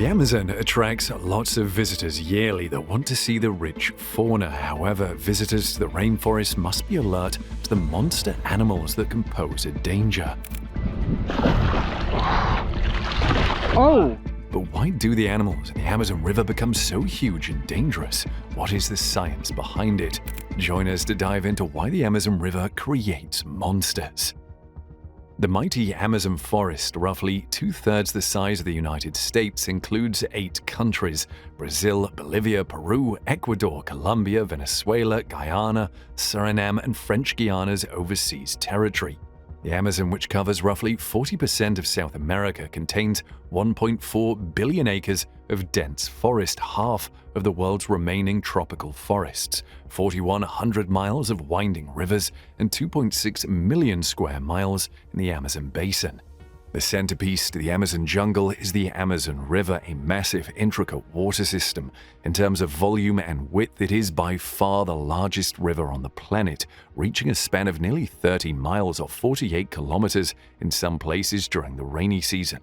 The Amazon attracts lots of visitors yearly that want to see the rich fauna. However, visitors to the rainforest must be alert to the monster animals that can pose a danger. Oh! But why do the animals in the Amazon River become so huge and dangerous? What is the science behind it? Join us to dive into why the Amazon River creates monsters. The mighty Amazon forest, roughly two-thirds the size of the United States, includes 8 countries: Brazil, Bolivia, Peru, Ecuador, Colombia, Venezuela, Guyana, Suriname, and French Guiana's overseas territory. The Amazon, which covers roughly 40% of South America, contains 1.4 billion acres of dense forest, half of the world's remaining tropical forests, 4,100 miles of winding rivers, and 2.6 million square miles in the Amazon basin. The centerpiece to the Amazon jungle is the Amazon River, a massive, intricate water system. In terms of volume and width, it is by far the largest river on the planet, reaching a span of nearly 30 miles or 48 kilometers in some places during the rainy season.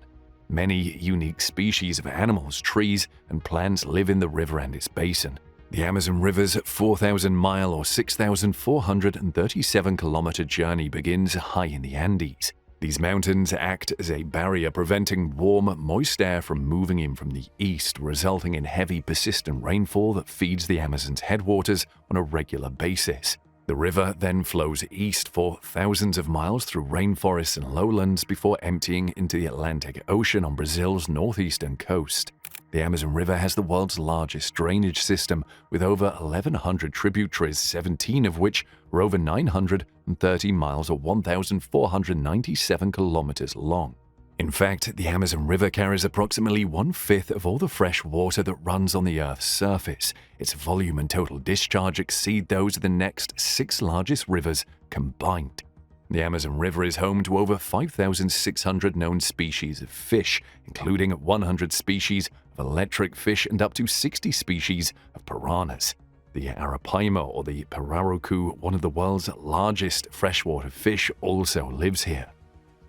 Many unique species of animals, trees, and plants live in the river and its basin. The Amazon River's 4,000-mile or 6,437-kilometer journey begins high in the Andes. These mountains act as a barrier, preventing warm, moist air from moving in from the east, resulting in heavy, persistent rainfall that feeds the Amazon's headwaters on a regular basis. The river then flows east for thousands of miles through rainforests and lowlands before emptying into the Atlantic Ocean on Brazil's northeastern coast. The Amazon River has the world's largest drainage system, with over 1,100 tributaries, 17 of which are over 930 miles or 1,497 kilometers long. In fact, the Amazon River carries approximately 1/5 of all the fresh water that runs on the Earth's surface. Its volume and total discharge exceed those of the next 6 largest rivers combined. The Amazon River is home to over 5,600 known species of fish, including 100 species of electric fish and up to 60 species of piranhas. The arapaima, or the pirarucu, one of the world's largest freshwater fish, also lives here.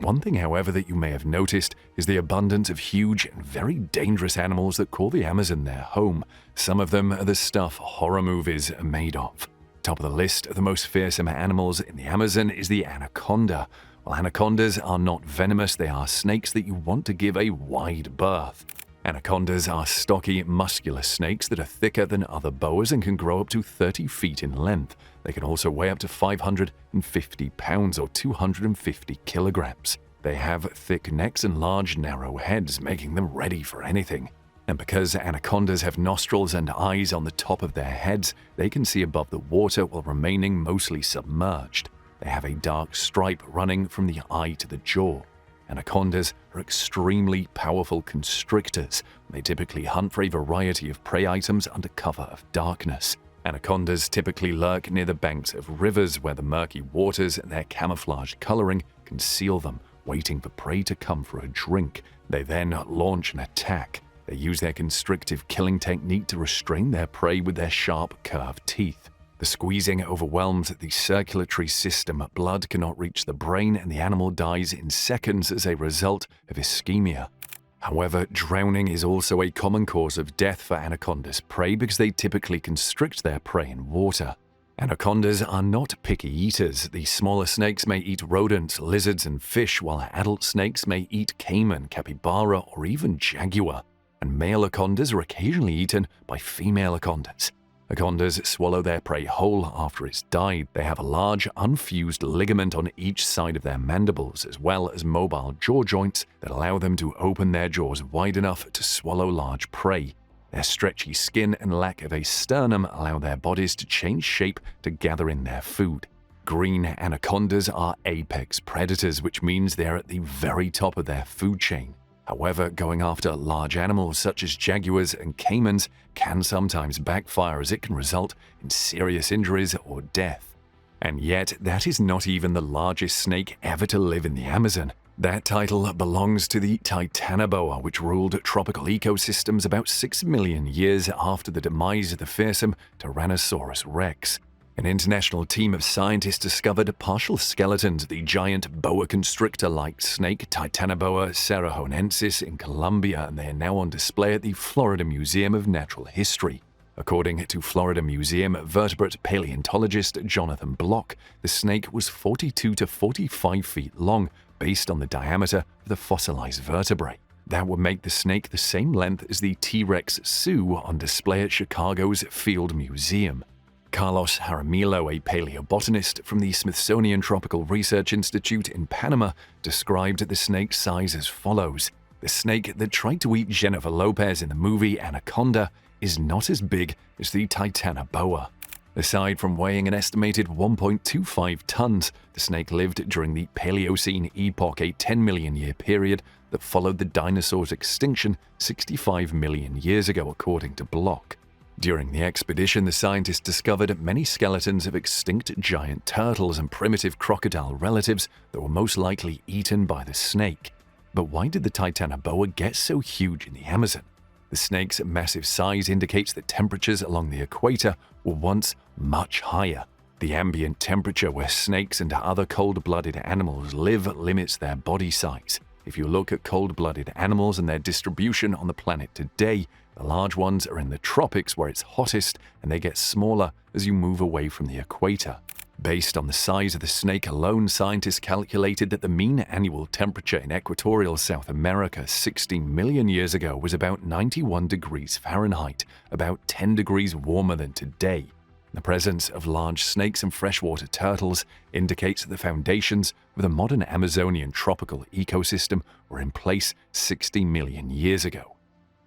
One thing, however, that you may have noticed is the abundance of huge and very dangerous animals that call the Amazon their home. Some of them are the stuff horror movies are made of. Top of the list of the most fearsome animals in the Amazon is the anaconda. While anacondas are not venomous, they are snakes that you want to give a wide berth. Anacondas are stocky, muscular snakes that are thicker than other boas and can grow up to 30 feet in length. They can also weigh up to 550 pounds or 250 kilograms. They have thick necks and large, narrow heads, making them ready for anything. And because anacondas have nostrils and eyes on the top of their heads, they can see above the water while remaining mostly submerged. They have a dark stripe running from the eye to the jaw. Anacondas are extremely powerful constrictors. They typically hunt for a variety of prey items under cover of darkness. Anacondas typically lurk near the banks of rivers where the murky waters and their camouflaged coloring conceal them, waiting for prey to come for a drink. They then launch an attack. They use their constrictive killing technique to restrain their prey with their sharp, curved teeth. The squeezing overwhelms the circulatory system. Blood cannot reach the brain, and the animal dies in seconds as a result of ischemia. However, drowning is also a common cause of death for anacondas' prey because they typically constrict their prey in water. Anacondas are not picky eaters. The smaller snakes may eat rodents, lizards, and fish, while adult snakes may eat caiman, capybara, or even jaguar. And male anacondas are occasionally eaten by female anacondas. Anacondas swallow their prey whole after it's died. They have a large, unfused ligament on each side of their mandibles, as well as mobile jaw joints that allow them to open their jaws wide enough to swallow large prey. Their stretchy skin and lack of a sternum allow their bodies to change shape to gather in their food. Green anacondas are apex predators, which means they are at the very top of their food chain. However, going after large animals such as jaguars and caimans can sometimes backfire, as it can result in serious injuries or death. And yet, that is not even the largest snake ever to live in the Amazon. That title belongs to the titanoboa, which ruled tropical ecosystems about 6 million years after the demise of the fearsome Tyrannosaurus rex. An international team of scientists discovered partial skeletons of the giant boa constrictor-like snake Titanoboa cerrahonensis in Colombia, and they are now on display at the Florida Museum of Natural History. According to Florida Museum vertebrate paleontologist Jonathan Block, the snake was 42 to 45 feet long, based on the diameter of the fossilized vertebrae. That would make the snake the same length as the T-Rex Sioux on display at Chicago's Field Museum. Carlos Jaramillo, a paleobotanist from the Smithsonian Tropical Research Institute in Panama, described the snake's size as follows. The snake that tried to eat Jennifer Lopez in the movie Anaconda is not as big as the Titanoboa. Aside from weighing an estimated 1.25 tons, the snake lived during the Paleocene epoch, a 10 million year period that followed the dinosaurs' extinction 65 million years ago, according to Block. During the expedition, the scientists discovered many skeletons of extinct giant turtles and primitive crocodile relatives that were most likely eaten by the snake. But why did the Titanoboa get so huge in the Amazon? The snake's massive size indicates that temperatures along the equator were once much higher. The ambient temperature where snakes and other cold-blooded animals live limits their body size. If you look at cold-blooded animals and their distribution on the planet today, the large ones are in the tropics where it's hottest, and they get smaller as you move away from the equator. Based on the size of the snake alone, scientists calculated that the mean annual temperature in equatorial South America 16 million years ago was about 91 degrees Fahrenheit, about 10 degrees warmer than today. The presence of large snakes and freshwater turtles indicates that the foundations of the modern Amazonian tropical ecosystem were in place 60 million years ago.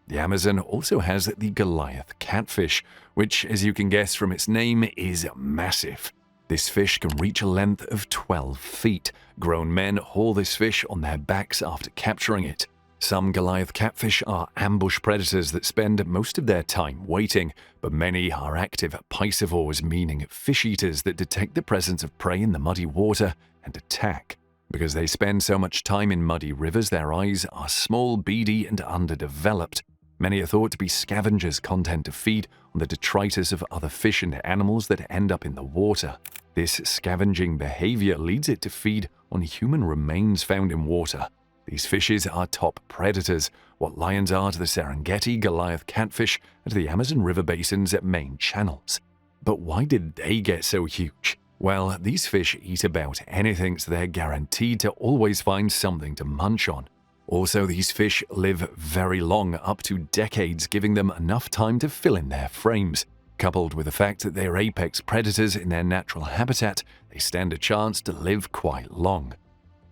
The Amazon also has the Goliath Catfish, which, as you can guess from its name, is massive. This fish can reach a length of 12 feet. Grown men haul this fish on their backs after capturing it. Some Goliath catfish are ambush predators that spend most of their time waiting, but many are active piscivores, meaning fish eaters that detect the presence of prey in the muddy water and attack. Because they spend so much time in muddy rivers, their eyes are small, beady, and underdeveloped. Many are thought to be scavengers content to feed on the detritus of other fish and animals that end up in the water. This scavenging behavior leads it to feed on human remains found in water. These fishes are top predators, what lions are to the Serengeti, Goliath catfish, and to the Amazon River basin's main channels. But why did they get so huge? Well, these fish eat about anything, so they're guaranteed to always find something to munch on. Also, these fish live very long, up to decades, giving them enough time to fill in their frames. Coupled with the fact that they're apex predators in their natural habitat, they stand a chance to live quite long.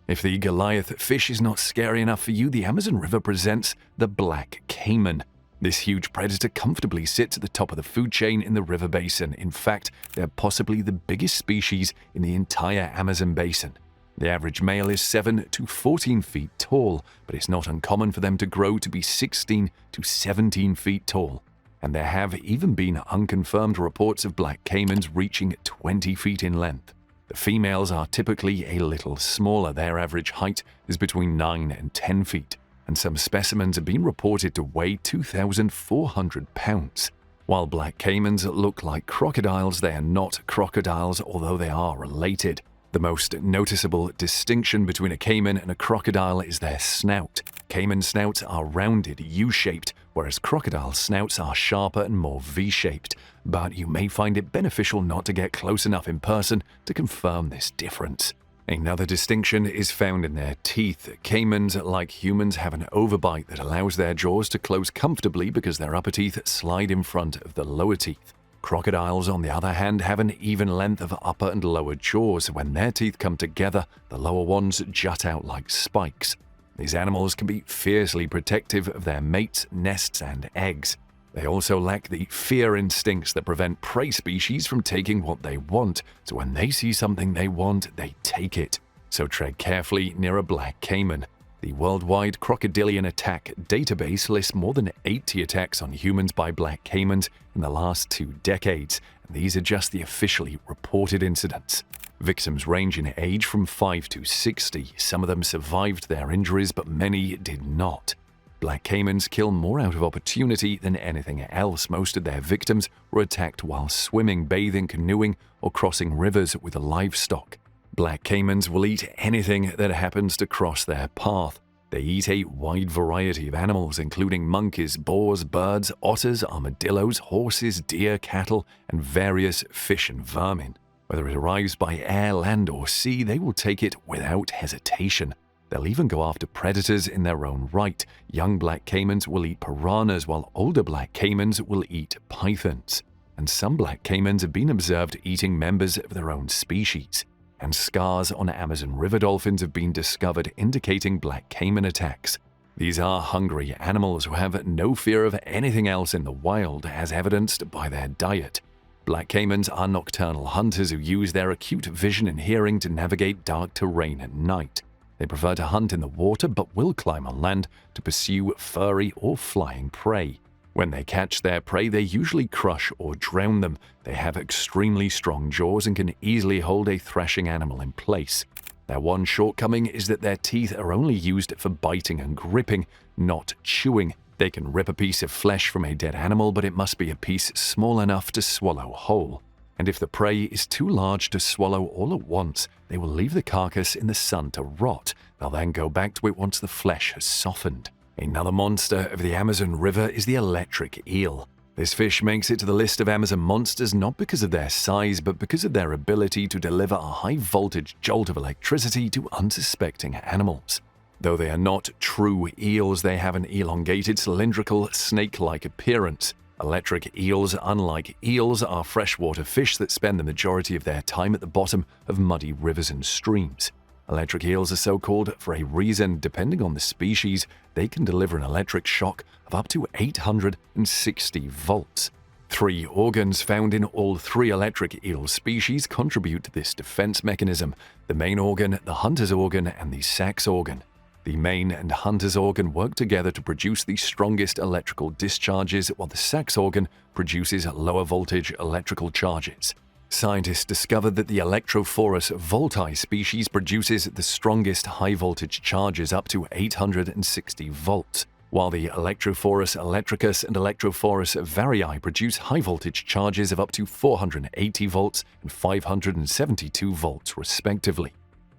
If the Goliath fish is not scary enough for you, the Amazon River presents the black caiman. This huge predator comfortably sits at the top of the food chain in the river basin. In fact, they're possibly the biggest species in the entire Amazon basin. The average male is 7 to 14 feet tall, but it's not uncommon for them to grow to be 16 to 17 feet tall. And there have even been unconfirmed reports of black caimans reaching 20 feet in length. The females are typically a little smaller. Their average height is between 9 and 10 feet, and some specimens have been reported to weigh 2,400 pounds. While black caimans look like crocodiles, they are not crocodiles, although they are related. The most noticeable distinction between a caiman and a crocodile is their snout. Caiman snouts are rounded, U-shaped, whereas crocodile snouts are sharper and more V-shaped. But you may find it beneficial not to get close enough in person to confirm this difference. Another distinction is found in their teeth. Caimans, like humans, have an overbite that allows their jaws to close comfortably because their upper teeth slide in front of the lower teeth. Crocodiles, on the other hand, have an even length of upper and lower jaws. When their teeth come together, the lower ones jut out like spikes. These animals can be fiercely protective of their mates, nests, and eggs. They also lack the fear instincts that prevent prey species from taking what they want, so when they see something they want, they take it. So tread carefully near a black caiman. The Worldwide Crocodilian Attack Database lists more than 80 attacks on humans by black caimans in the last 2 decades, and these are just the officially reported incidents. Victims range in age from 5 to 60. Some of them survived their injuries, but many did not. Black caimans kill more out of opportunity than anything else. Most of their victims were attacked while swimming, bathing, canoeing, or crossing rivers with livestock. Black caimans will eat anything that happens to cross their path. They eat a wide variety of animals, including monkeys, boars, birds, otters, armadillos, horses, deer, cattle, and various fish and vermin. Whether it arrives by air, land, or sea, they will take it without hesitation. They'll even go after predators in their own right. Young black caimans will eat piranhas, while older black caimans will eat pythons. And some black caimans have been observed eating members of their own species. And scars on Amazon river dolphins have been discovered indicating black caiman attacks. These are hungry animals who have no fear of anything else in the wild, as evidenced by their diet. Black caimans are nocturnal hunters who use their acute vision and hearing to navigate dark terrain at night. They prefer to hunt in the water but will climb on land to pursue furry or flying prey. When they catch their prey, they usually crush or drown them. They have extremely strong jaws and can easily hold a threshing animal in place. Their one shortcoming is that their teeth are only used for biting and gripping, not chewing. They can rip a piece of flesh from a dead animal, but it must be a piece small enough to swallow whole. And if the prey is too large to swallow all at once, they will leave the carcass in the sun to rot. They'll then go back to it once the flesh has softened. Another monster of the Amazon River is the electric eel. This fish makes it to the list of Amazon monsters not because of their size, but because of their ability to deliver a high-voltage jolt of electricity to unsuspecting animals. Though they are not true eels, they have an elongated, cylindrical, snake-like appearance. Electric eels, unlike eels, are freshwater fish that spend the majority of their time at the bottom of muddy rivers and streams. Electric eels are so called for a reason. Depending on the species, they can deliver an electric shock of up to 860 volts. 3 organs found in all 3 electric eel species contribute to this defense mechanism: the main organ, the hunter's organ, and the sax organ. The main and hunter's organ work together to produce the strongest electrical discharges, while the sax organ produces lower voltage electrical charges. Scientists discovered that the Electrophorus volti species produces the strongest high-voltage charges up to 860 volts, while the Electrophorus electricus and Electrophorus varii produce high-voltage charges of up to 480 volts and 572 volts respectively.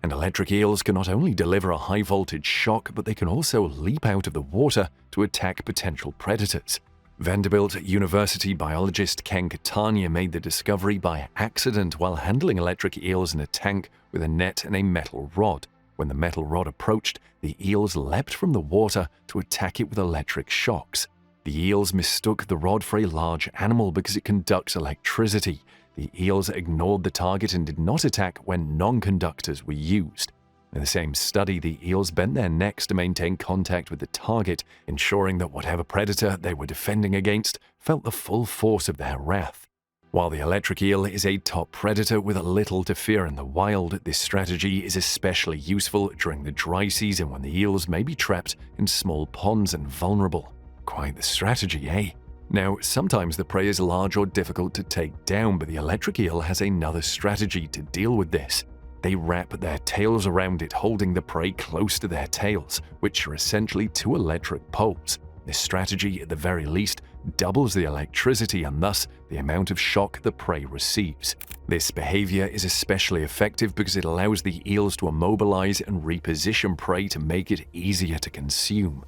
And electric eels can not only deliver a high-voltage shock, but they can also leap out of the water to attack potential predators. Vanderbilt University biologist Ken Catania made the discovery by accident while handling electric eels in a tank with a net and a metal rod. When the metal rod approached, the eels leapt from the water to attack it with electric shocks. The eels mistook the rod for a large animal because it conducts electricity. The eels ignored the target and did not attack when non-conductors were used. In the same study, the eels bent their necks to maintain contact with the target, ensuring that whatever predator they were defending against felt the full force of their wrath. While the electric eel is a top predator with little to fear in the wild, this strategy is especially useful during the dry season when the eels may be trapped in small ponds and vulnerable. Quite the strategy, eh? Now, sometimes the prey is large or difficult to take down, but the electric eel has another strategy to deal with this. They wrap their tails around it, holding the prey close to their tails, which are essentially 2 electric poles. This strategy, at the very least, doubles the electricity and thus the amount of shock the prey receives. This behavior is especially effective because it allows the eels to immobilize and reposition prey to make it easier to consume.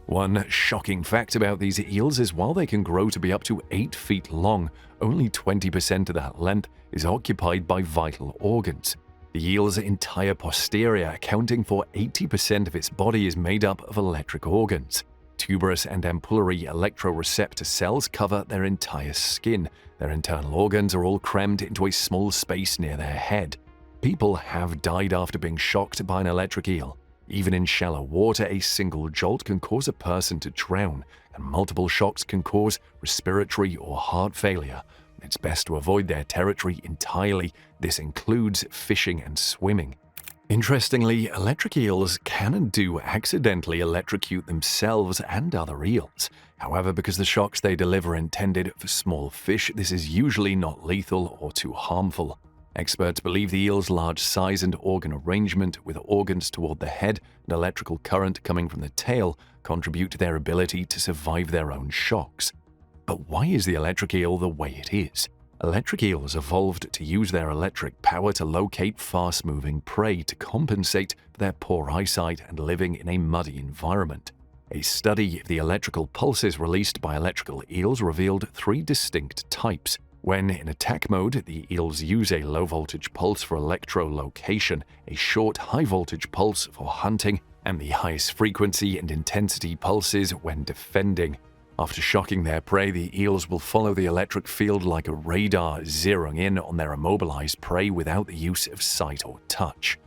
One shocking fact about these eels is while they can grow to be up to 8 feet long, only 20% of that length is occupied by vital organs. The eel's entire posterior, accounting for 80% of its body, is made up of electric organs. Tuberous and ampullary electroreceptor cells cover their entire skin. Their internal organs are all crammed into a small space near their head. People have died after being shocked by an electric eel. Even in shallow water, a single jolt can cause a person to drown, and multiple shocks can cause respiratory or heart failure. It's best to avoid their territory entirely. This includes fishing and swimming. Interestingly, electric eels can and do accidentally electrocute themselves and other eels. However, because the shocks they deliver are intended for small fish, this is usually not lethal or too harmful. Experts believe the eel's large size and organ arrangement, with organs toward the head and electrical current coming from the tail, contribute to their ability to survive their own shocks. But why is the electric eel the way it is? Electric eels evolved to use their electric power to locate fast-moving prey to compensate for their poor eyesight and living in a muddy environment. A study of the electrical pulses released by electrical eels revealed 3 distinct types. When in attack mode, the eels use a low-voltage pulse for electrolocation, a short high-voltage pulse for hunting, and the highest frequency and intensity pulses when defending. After shocking their prey, the eels will follow the electric field like a radar, zeroing in on their immobilized prey without the use of sight or touch.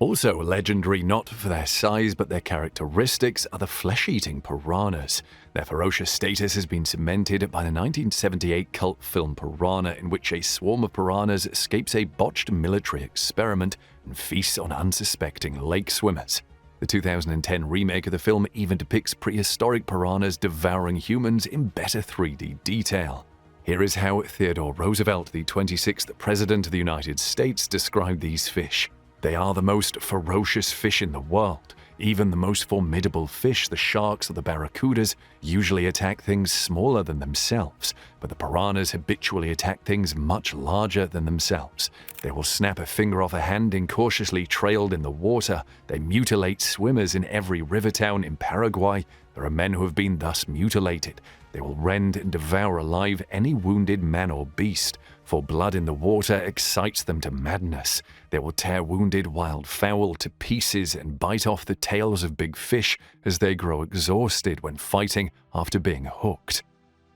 Also legendary not for their size but their characteristics are the flesh-eating piranhas. Their ferocious status has been cemented by the 1978 cult film Piranha, in which a swarm of piranhas escapes a botched military experiment and feasts on unsuspecting lake swimmers. The 2010 remake of the film even depicts prehistoric piranhas devouring humans in better 3D detail. Here is how Theodore Roosevelt, the 26th President of the United States, described these fish. They are the most ferocious fish in the world. Even the most formidable fish, the sharks or the barracudas, usually attack things smaller than themselves, but the piranhas habitually attack things much larger than themselves. They will snap a finger off a hand incautiously trailed in the water. They mutilate swimmers in every river town in Paraguay. There are men who have been thus mutilated. They will rend and devour alive any wounded man or beast, for blood in the water excites them to madness. They will tear wounded wildfowl to pieces and bite off the tails of big fish as they grow exhausted when fighting after being hooked.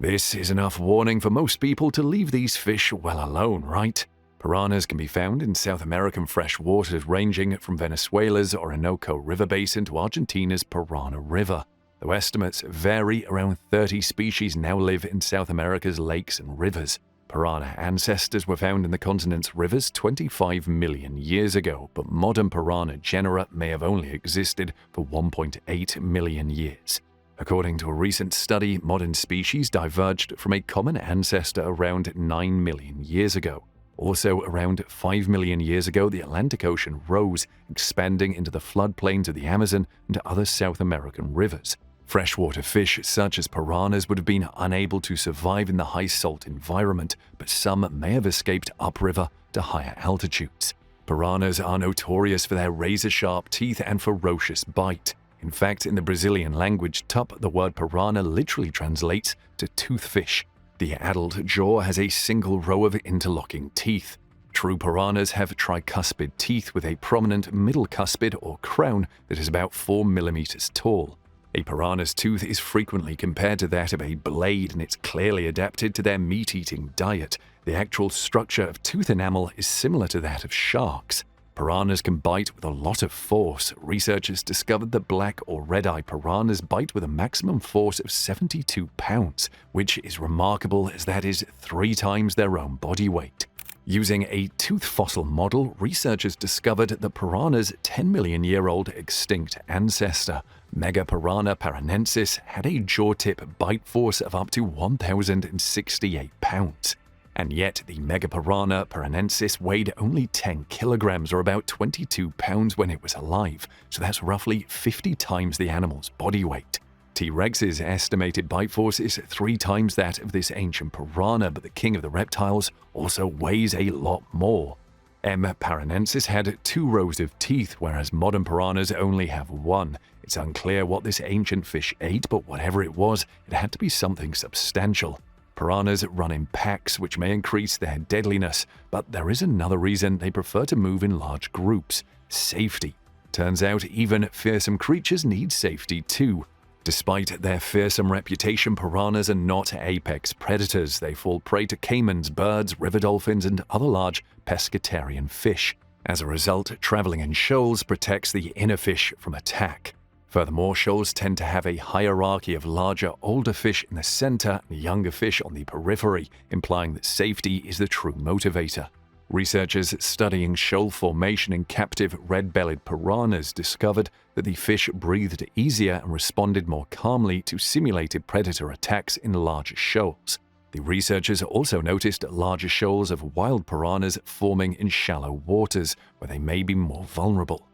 This is enough warning for most people to leave these fish well alone, right? Piranhas can be found in South American fresh waters ranging from Venezuela's Orinoco River basin to Argentina's Parana River. Though estimates vary, around 30 species now live in South America's lakes and rivers. Piranha ancestors were found in the continent's rivers 25 million years ago, but modern piranha genera may have only existed for 1.8 million years. According to a recent study, modern species diverged from a common ancestor around 9 million years ago. Also, around 5 million years ago, the Atlantic Ocean rose, expanding into the floodplains of the Amazon and other South American rivers. Freshwater fish such as piranhas would have been unable to survive in the high salt environment, but some may have escaped upriver to higher altitudes. Piranhas are notorious for their razor-sharp teeth and ferocious bite. In fact, in the Brazilian language, tup, the word piranha literally translates to toothfish. The adult jaw has a single row of interlocking teeth. True piranhas have tricuspid teeth with a prominent middle cuspid or crown that is about 4 millimeters tall. A piranha's tooth is frequently compared to that of a blade, and it's clearly adapted to their meat-eating diet. The actual structure of tooth enamel is similar to that of sharks. Piranhas can bite with a lot of force. Researchers discovered that black or red-eye piranhas bite with a maximum force of 72 pounds, which is remarkable as that is 3 times their own body weight. Using a tooth fossil model, researchers discovered that piranha's 10-million-year-old extinct ancestor, Megapiranha paranensis, had a jaw-tip bite force of up to 1,068 pounds. And yet, the Megapiranha paranensis weighed only 10 kilograms, or about 22 pounds when it was alive, so that's roughly 50 times the animal's body weight. T-Rex's estimated bite force is 3 times that of this ancient piranha, but the king of the reptiles also weighs a lot more. M. paranensis had 2 rows of teeth, whereas modern piranhas only have 1. It's unclear what this ancient fish ate, but whatever it was, it had to be something substantial. Piranhas run in packs, which may increase their deadliness, but there is another reason they prefer to move in large groups: safety. Turns out even fearsome creatures need safety too. Despite their fearsome reputation, piranhas are not apex predators. They fall prey to caimans, birds, river dolphins, and other large pescatarian fish. As a result, traveling in shoals protects the inner fish from attack. Furthermore, shoals tend to have a hierarchy of larger, older fish in the center and younger fish on the periphery, implying that safety is the true motivator. Researchers studying shoal formation in captive red-bellied piranhas discovered that the fish breathed easier and responded more calmly to simulated predator attacks in larger shoals. The researchers also noticed larger shoals of wild piranhas forming in shallow waters, where they may be more vulnerable.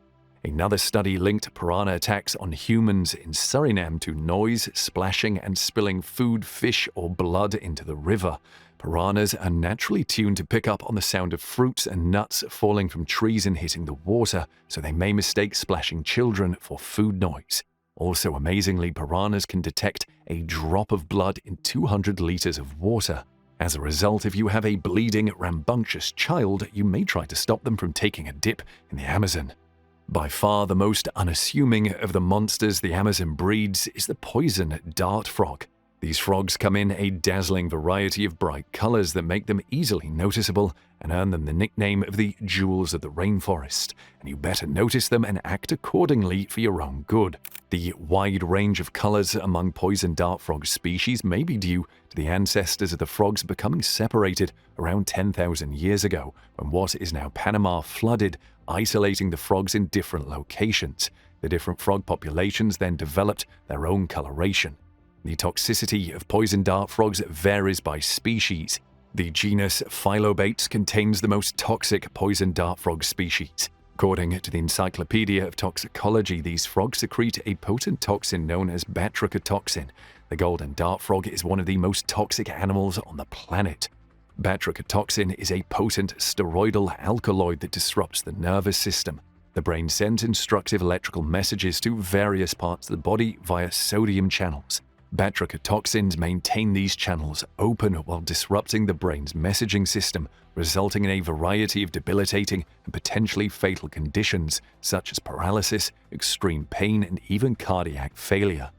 Another study linked piranha attacks on humans in Suriname to noise, splashing, and spilling food, fish, or blood into the river. Piranhas are naturally tuned to pick up on the sound of fruits and nuts falling from trees and hitting the water, so they may mistake splashing children for food noise. Also, amazingly, piranhas can detect a drop of blood in 200 liters of water. As a result, if you have a bleeding, rambunctious child, you may try to stop them from taking a dip in the Amazon. By far the most unassuming of the monsters the Amazon breeds is the poison dart frog. These frogs come in a dazzling variety of bright colors that make them easily noticeable and earn them the nickname of the jewels of the rainforest, and you better notice them and act accordingly for your own good. The wide range of colors among poison dart frog species may be due to the ancestors of the frogs becoming separated around 10,000 years ago, when what is now Panama flooded, isolating the frogs in different locations. The different frog populations then developed their own coloration. The toxicity of poison dart frogs varies by species. The genus Phylobates contains the most toxic poison dart frog species. According to the Encyclopedia of Toxicology, these frogs secrete a potent toxin known as batrachatoxin. The golden dart frog is one of the most toxic animals on the planet. Batrachatoxin is a potent steroidal alkaloid that disrupts the nervous system. The brain sends instructive electrical messages to various parts of the body via sodium channels. Batrachatoxins maintain these channels open while disrupting the brain's messaging system, resulting in a variety of debilitating and potentially fatal conditions such as paralysis, extreme pain, and even cardiac failure.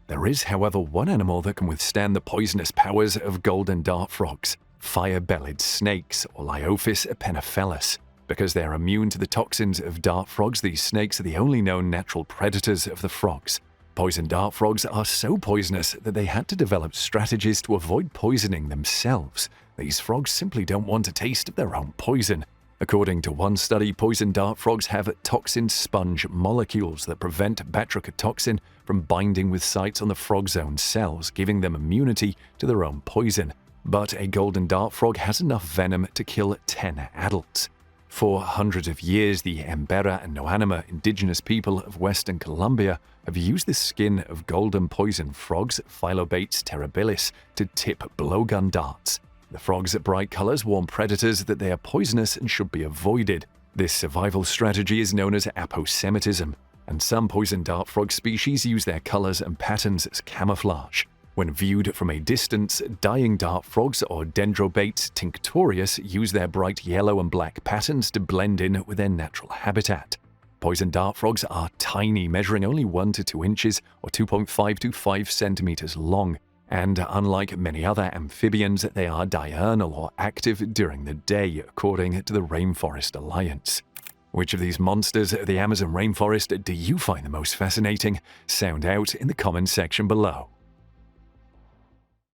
There is, however, one animal that can withstand the poisonous powers of golden dart frogs: fire-bellied snakes, or Liophis epenophelus. Because they are immune to the toxins of dart frogs, these snakes are the only known natural predators of the frogs. Poison dart frogs are so poisonous that they had to develop strategies to avoid poisoning themselves. These frogs simply don't want a taste of their own poison. According to one study, poison dart frogs have toxin sponge molecules that prevent batrachatoxin from binding with sites on the frog's own cells, giving them immunity to their own poison. But a golden dart frog has enough venom to kill 10 adults. For hundreds of years, the Embera and Noanima indigenous people of Western Colombia have used the skin of golden poison frogs, Phylobates terribilis, to tip blowgun darts. The frogs' bright colors warn predators that they are poisonous and should be avoided. This survival strategy is known as aposematism, and some poison dart frog species use their colors and patterns as camouflage. When viewed from a distance, dying dart frogs or Dendrobates tinctorius use their bright yellow and black patterns to blend in with their natural habitat. Poison dart frogs are tiny, measuring only 1 to 2 inches or 2.5 to 5 centimeters long, and unlike many other amphibians, they are diurnal or active during the day, according to the Rainforest Alliance. Which of these monsters of the Amazon rainforest do you find the most fascinating? Sound out in the comments section below.